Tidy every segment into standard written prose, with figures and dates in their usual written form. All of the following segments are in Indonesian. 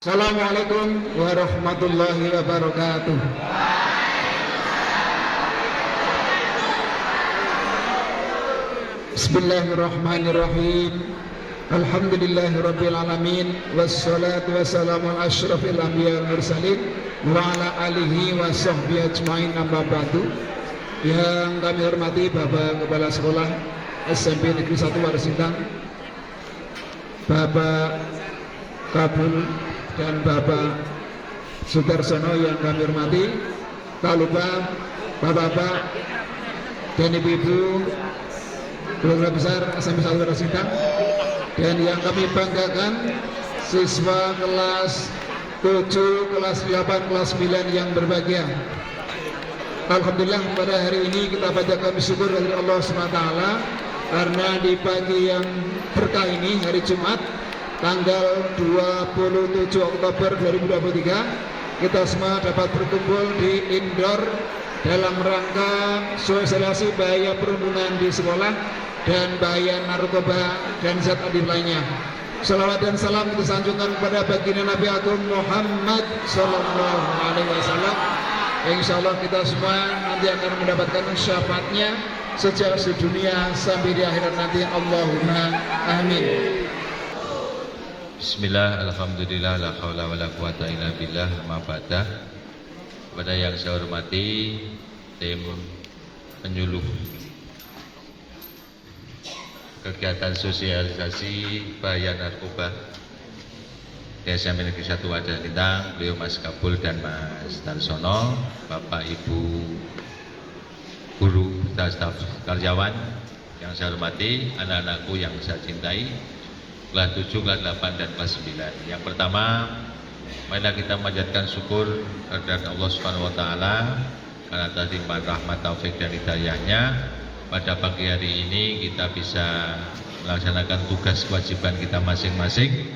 Assalamualaikum warahmatullahi wabarakatuh. Bismillahirrahmanirrahim. Alhamdulillahirabbil alamin wassalatu wassalamu ala asyrafil anbiya wal mursalin wa ala alihi wa sahbihi ajmain, amma ba'du. Yang kami hormati Bapak Kepala Sekolah SMP Negeri 1 Warsintang, Bapak Kabul dan Bapak Sudarsono yang kami hormati, tak lupa Bapak-bapak dan Ibu-ibu keluarga besar SMP 1 Warsintang, dan yang kami banggakan siswa kelas 7, kelas 8, kelas 9 yang berbahagia. Alhamdulillah pada hari ini kita panjatkan syukur dari Allah SWT karena di pagi yang berkah ini, hari Jumat tanggal 27 Oktober 2023, kita semua dapat berkumpul di indoor dalam rangka sosialisasi bahaya perundungan di sekolah dan bahaya narkoba dan zat adiktif lainnya. Salawat dan salam kita sanjungkan kepada baginda Nabi Agung Muhammad Sallallahu Alaihi Wasallam. Insya Allah kita semua nanti akan mendapatkan syafaatnya sejak sedunia sampai di akhirat nanti. Allahumma amin. Bismillah, alhamdulillah, la haula wa la quwata illa billah, ma ba'da. Kepada yang saya hormati tim penyuluh kegiatan sosialisasi bahaya narkoba di SMP Negeri 1 Warsintang, beliau Mas Kabul dan Mas Darsono, Bapak Ibu guru dan staf karyawan yang saya hormati, anak-anakku yang saya cintai, kelas 7, kelas 8, dan kelas 9. Yang pertama, marilah kita memanjatkan syukur kepada Allah Subhanahu wa taala karena atas limpahan rahmat, taufik dan hidayahnya pada pagi hari ini kita bisa melaksanakan tugas kewajiban kita masing-masing,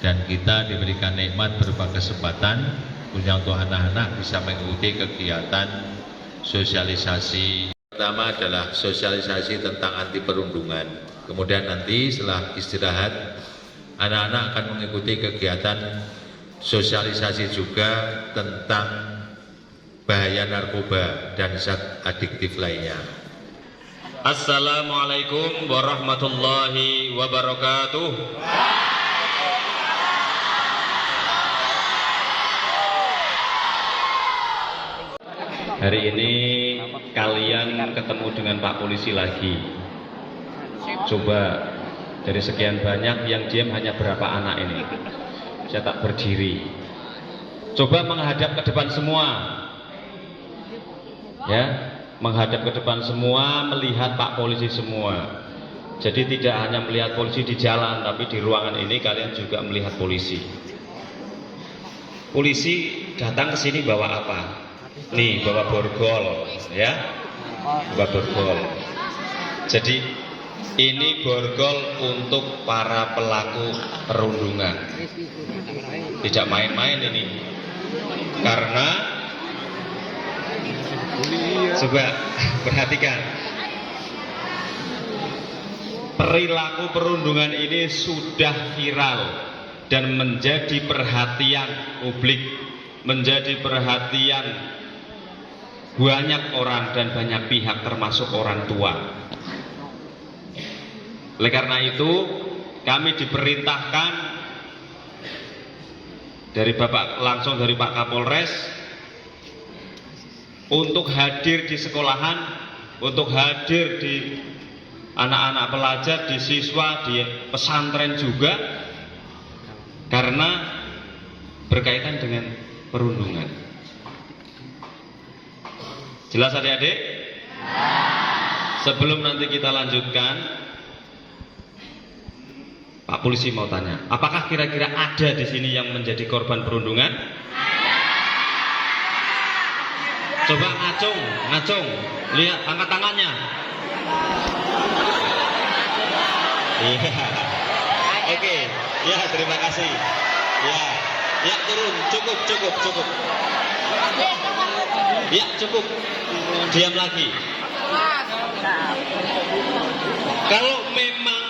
dan kita diberikan nikmat berupa kesempatan khususnya untuk anak-anak bisa mengikuti kegiatan sosialisasi. Pertama adalah sosialisasi tentang anti perundungan. Kemudian nanti setelah istirahat, anak-anak akan mengikuti kegiatan sosialisasi juga tentang bahaya narkoba dan zat adiktif lainnya. Assalamualaikum warahmatullahi wabarakatuh. Hari ini kalian ketemu dengan Pak Polisi lagi. Coba dari sekian banyak yang diam hanya berapa anak ini? Saya tak berdiri. Coba menghadap ke depan semua, ya, menghadap ke depan semua, melihat Pak Polisi semua. Jadi tidak hanya melihat polisi di jalan, tapi di ruangan ini kalian juga melihat polisi. Polisi datang ke sini bawa apa? Nih, bawa borgol, ya, bawa borgol. Jadi ini borgol untuk para pelaku perundungan. Tidak main-main ini. Karena coba perhatikan, perilaku perundungan ini sudah viral dan menjadi perhatian publik, menjadi perhatian banyak orang dan banyak pihak termasuk orang tua. Oleh karena itu kami diperintahkan langsung dari Pak Kapolres untuk hadir di sekolahan, untuk hadir di anak-anak pelajar, di siswa, di pesantren juga, karena berkaitan dengan perundungan. Jelas adik-adik? Sebelum nanti kita lanjutkan, Pak Polisi mau tanya, apakah kira-kira ada di sini yang menjadi korban perundungan? Coba ngacung, lihat, angkat tangannya. Iya, oke, ya terima kasih. Ya turun, cukup. Ya cukup, diam lagi. Kalau memang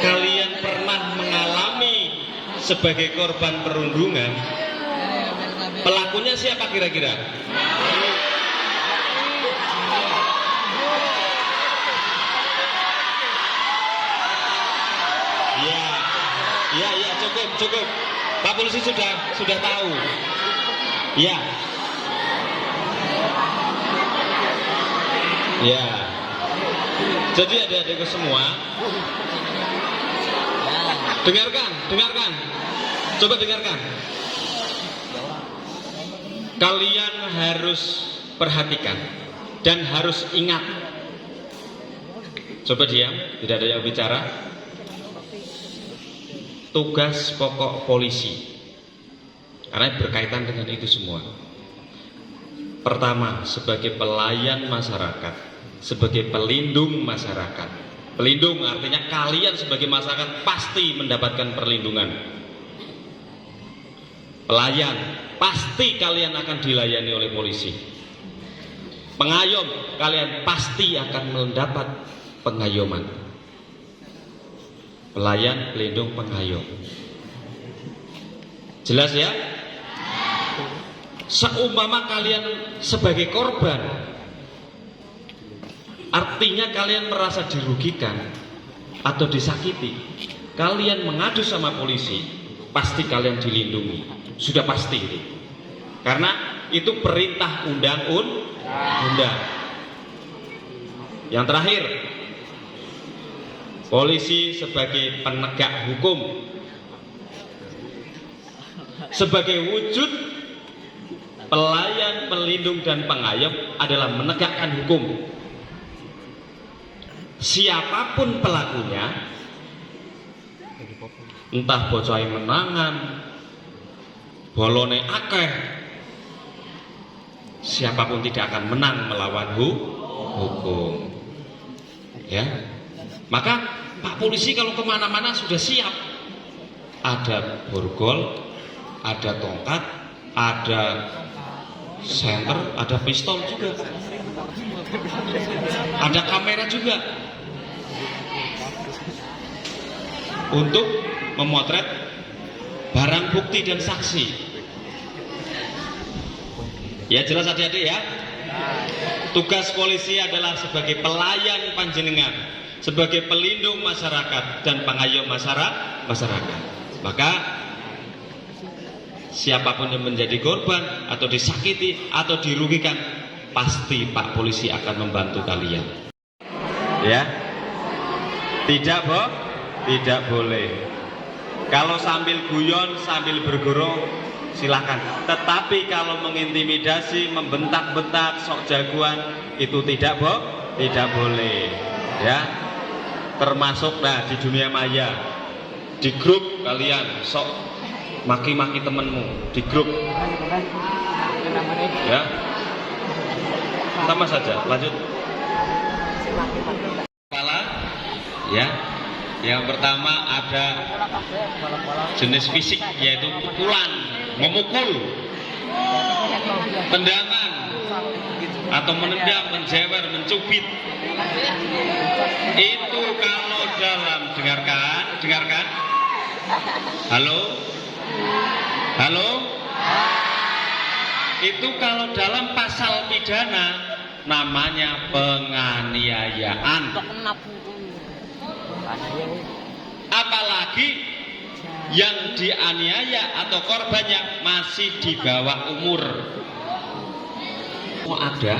kalian pernah mengalami sebagai korban perundungan, pelakunya siapa kira-kira? Ya, cukup. Pak polisi sudah tahu. Ya. Ya. Jadi adik-adikku semua, dengarkan. Coba dengarkan. Kalian harus perhatikan dan harus ingat. Coba diam, tidak ada yang bicara. Tugas pokok polisi, karena berkaitan dengan itu semua. Pertama, sebagai pelayan masyarakat, sebagai pelindung masyarakat. Pelindung artinya kalian sebagai masyarakat pasti mendapatkan perlindungan. Pelayan, pasti kalian akan dilayani oleh polisi. Pengayom, kalian pasti akan mendapat pengayoman. Pelayan, pelindung, pengayom. Jelas ya? Seumpama kalian sebagai korban, artinya kalian merasa dirugikan atau disakiti, kalian mengadu sama polisi, pasti kalian dilindungi. Sudah pasti itu. Karena itu perintah undang-undang. Yang terakhir, polisi sebagai penegak hukum, sebagai wujud pelayan, pelindung, dan pengayom adalah menegakkan hukum. Siapapun pelakunya, entah bocah menangan, bolone akeh, siapapun tidak akan menang melawan hukum. Ya, maka Pak polisi kalau kemana-mana sudah siap. Ada borgol, ada tongkat, ada senter, ada pistol juga, ada kamera juga, untuk memotret barang bukti dan saksi. Ya, jelas adik-adik ya. Tugas polisi adalah sebagai pelayan panjenengan, sebagai pelindung masyarakat dan pengayom masyarakat. Maka siapapun yang menjadi korban atau disakiti atau dirugikan, pasti Pak polisi akan membantu kalian. Ya, tidak boleh. Kalau sambil guyon, sambil bergurau, silakan. Tetapi kalau mengintimidasi, membentak-bentak, sok jagoan, itu tidak boleh. Ya, termasuk di dunia maya, di grup kalian sok maki-maki temenmu di grup, ya, sama saja. Lanjut. Ya, yang pertama ada jenis fisik, yaitu pukulan, memukul, tendangan, atau menendang, menjewer, mencubit. Itu kalau dalam, dengarkan. Halo? Itu kalau dalam pasal pidana namanya penganiayaan. Apalagi yang dianiaya atau korbannya masih di bawah umur. Ada,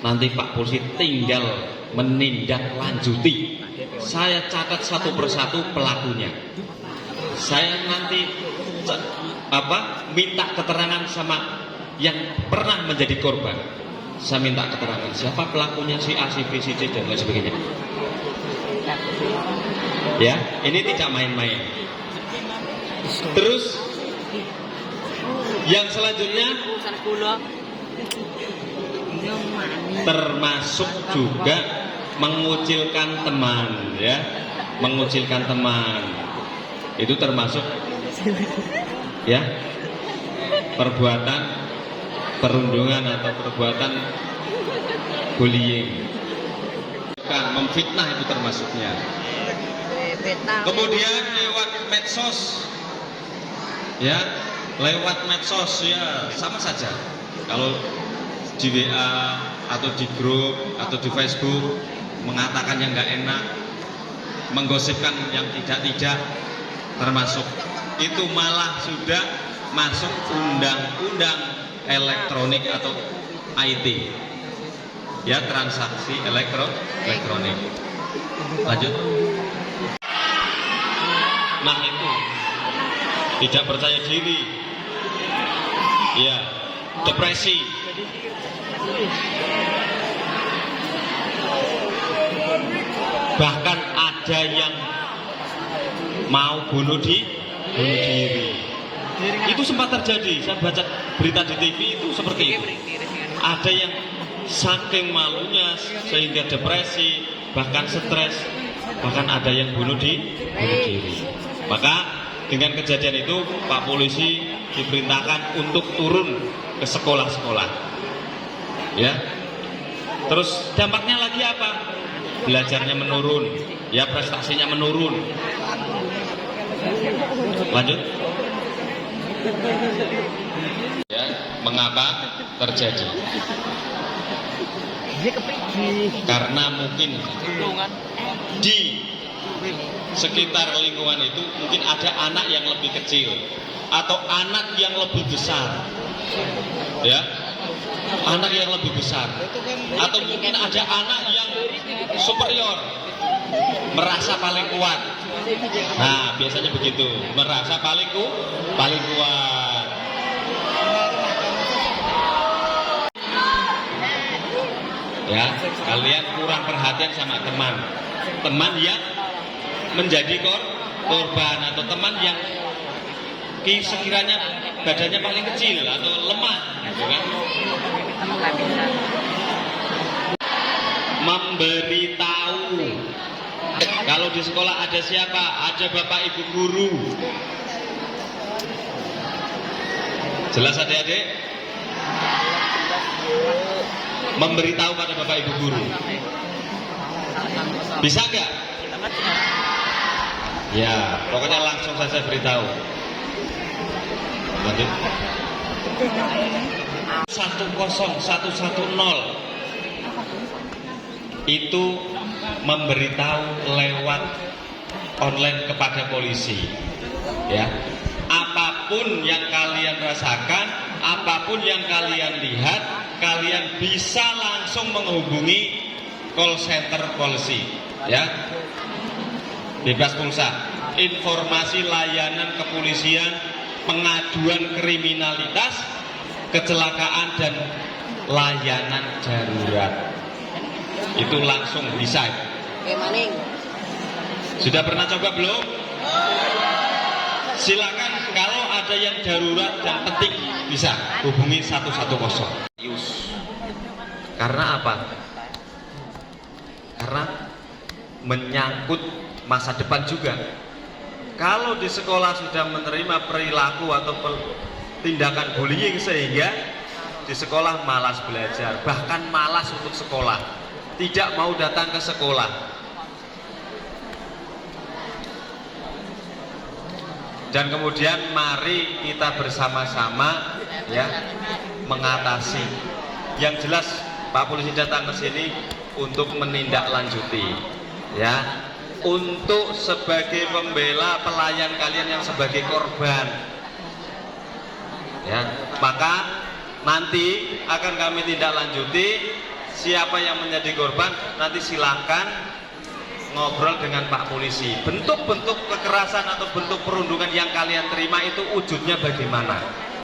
nanti Pak polisi tinggal menindaklanjuti. Saya catat satu persatu pelakunya. Saya nanti minta keterangan sama yang pernah menjadi korban. Saya minta keterangan siapa pelakunya, si A, si B, si C, dan lain sebagainya. Ya, ini tidak main-main. Terus yang selanjutnya termasuk juga mengucilkan teman, ya, mengucilkan teman. Itu termasuk, ya, perbuatan perundungan atau perbuatan bullying. Memfitnah itu termasuknya. Kemudian lewat medsos ya lewat medsos ya sama saja. Kalau di WA atau di grup atau di Facebook mengatakan yang nggak enak, menggosipkan yang tidak termasuk itu malah sudah masuk undang-undang elektronik atau IT, ya transaksi elektronik. Lanjut. Nah itu tidak percaya diri, ya depresi, bahkan ada yang mau bunuh diri. Itu sempat terjadi, saya baca berita di TV itu seperti itu. Ada yang saking malunya sehingga depresi, bahkan stres, bahkan ada yang bunuh diri. Maka dengan kejadian itu Pak Polisi diperintahkan untuk turun ke sekolah-sekolah. Ya. Terus dampaknya lagi apa? Belajarnya menurun, ya prestasinya menurun. Lanjut. Ya, mengapa terjadi? Karena mungkin di sekitar lingkungan itu mungkin ada anak yang lebih kecil atau anak yang lebih besar, ya, anak yang lebih besar, atau mungkin ada anak yang superior, merasa paling kuat. Nah, biasanya begitu, merasa paling kuat. Ya, kalian kurang perhatian sama teman yang menjadi korban atau teman yang sekiranya badannya paling kecil atau lemah, gitu kan? Memberitahu. Kalau di sekolah ada siapa? Ada bapak ibu guru. Jelas adik-adik? Memberitahu pada bapak ibu guru. Bisa nggak? Ya, pokoknya langsung saja beritahu. Lanjut. 10110 itu memberitahu lewat online kepada polisi, ya. Apapun yang kalian rasakan, apapun yang kalian lihat, kalian bisa langsung menghubungi call center polisi, ya. Bebas pulsa, informasi layanan kepolisian, pengaduan kriminalitas, kecelakaan dan layanan darurat. Itu langsung bisa. Sudah pernah coba belum? Silakan, kalau ada yang darurat dan penting bisa hubungi 110. Karena apa? Karena menyangkut masa depan juga. Kalau di sekolah sudah menerima perilaku atau tindakan bullying sehingga di sekolah malas belajar, bahkan malas untuk sekolah, tidak mau datang ke sekolah. Dan kemudian mari kita bersama-sama, ya, mengatasi. Yang jelas Pak Polisi datang ke sini untuk menindaklanjuti, ya, untuk sebagai pembela pelayan kalian yang sebagai korban, ya. Maka nanti akan kami tindaklanjuti. Siapa yang menjadi korban nanti silakan ngobrol dengan Pak Polisi. Bentuk-bentuk kekerasan atau bentuk perundungan yang kalian terima itu wujudnya bagaimana?